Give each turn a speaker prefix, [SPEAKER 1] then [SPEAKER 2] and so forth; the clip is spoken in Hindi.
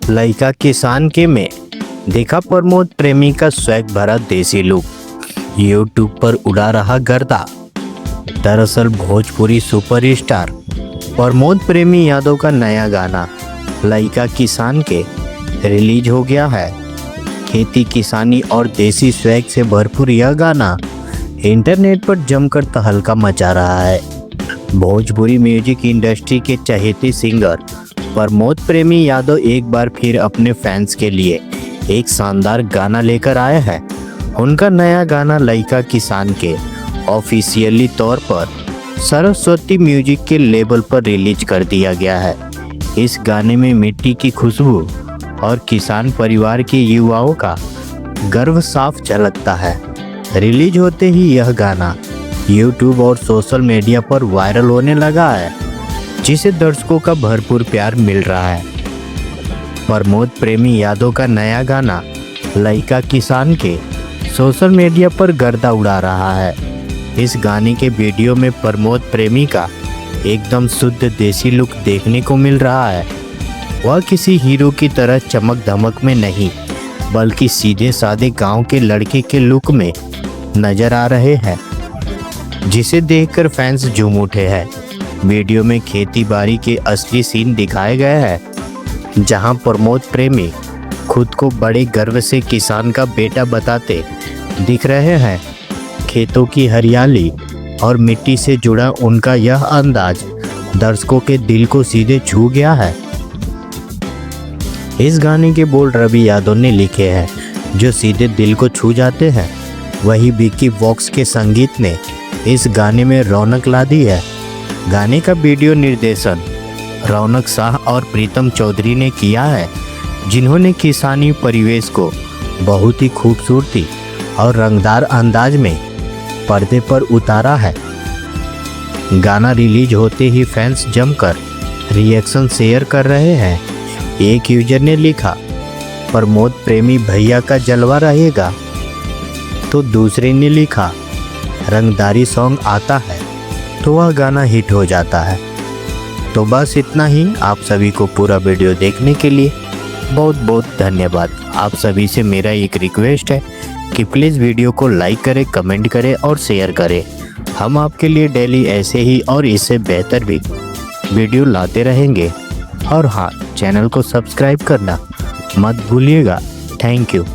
[SPEAKER 1] लइका किसान के में देखा प्रमोद प्रेमी का स्वैग भरा देसी लुक, यूट्यूब पर उड़ा रहा गर्दा। दरअसल भोजपुरी सुपरस्टार प्रमोद प्रेमी यादव का नया गाना लइका किसान के रिलीज हो गया है। खेती किसानी और देसी स्वैग से भरपूर यह गाना इंटरनेट पर जमकर तहलका मचा रहा है। भोजपुरी म्यूजिक इंडस्ट्री के चहेते सिंगर प्रमोद प्रेमी यादव एक बार फिर अपने फैंस के लिए एक शानदार गाना लेकर आए हैं। उनका नया गाना लइका किसान के ऑफिशियली तौर पर सरस्वती म्यूजिक के लेबल पर रिलीज कर दिया गया है। इस गाने में मिट्टी की खुशबू और किसान परिवार के युवाओं का गर्व साफ झलकता है। रिलीज होते ही यह गाना यूट्यूब और सोशल मीडिया पर वायरल होने लगा है, जिसे दर्शकों का भरपूर प्यार मिल रहा है। प्रमोद प्रेमी यादव का नया गाना लइका किसान के सोशल मीडिया पर गर्दा उड़ा रहा है। इस गाने के वीडियो में प्रमोद प्रेमी का एकदम शुद्ध देसी लुक देखने को मिल रहा है। वह किसी हीरो की तरह चमक धमक में नहीं, बल्कि सीधे साधे गांव के लड़के के लुक में नजर आ रहे हैं, जिसे देखकर फैंस झूम उठे हैं। वीडियो में खेती बाड़ी के असली सीन दिखाए गए हैं, जहां प्रमोद प्रेमी खुद को बड़े गर्व से किसान का बेटा बताते दिख रहे हैं। खेतों की हरियाली और मिट्टी से जुड़ा उनका यह अंदाज दर्शकों के दिल को सीधे छू गया है। इस गाने के बोल रवि यादव ने लिखे हैं, जो सीधे दिल को छू जाते हैं। वही विकी वॉक्स के संगीत ने इस गाने में रौनक ला दी है। गाने का वीडियो निर्देशन रौनक शाह और प्रीतम चौधरी ने किया है, जिन्होंने किसानी परिवेश को बहुत ही खूबसूरती और रंगदार अंदाज में पर्दे पर उतारा है। गाना रिलीज होते ही फैंस जमकर रिएक्शन शेयर कर रहे हैं। एक यूजर ने लिखा, प्रमोद प्रेमी भैया का जलवा रहेगा, तो दूसरे ने लिखा, रंगदारी सॉन्ग आता है तो वह गाना हिट हो जाता है। तो बस इतना ही। आप सभी को पूरा वीडियो देखने के लिए बहुत बहुत धन्यवाद। आप सभी से मेरा एक रिक्वेस्ट है कि प्लीज़ वीडियो को लाइक करें, कमेंट करें और शेयर करें। हम आपके लिए डेली ऐसे ही और इससे बेहतर भी वीडियो लाते रहेंगे। और हाँ, चैनल को सब्सक्राइब करना मत भूलिएगा। Thank you.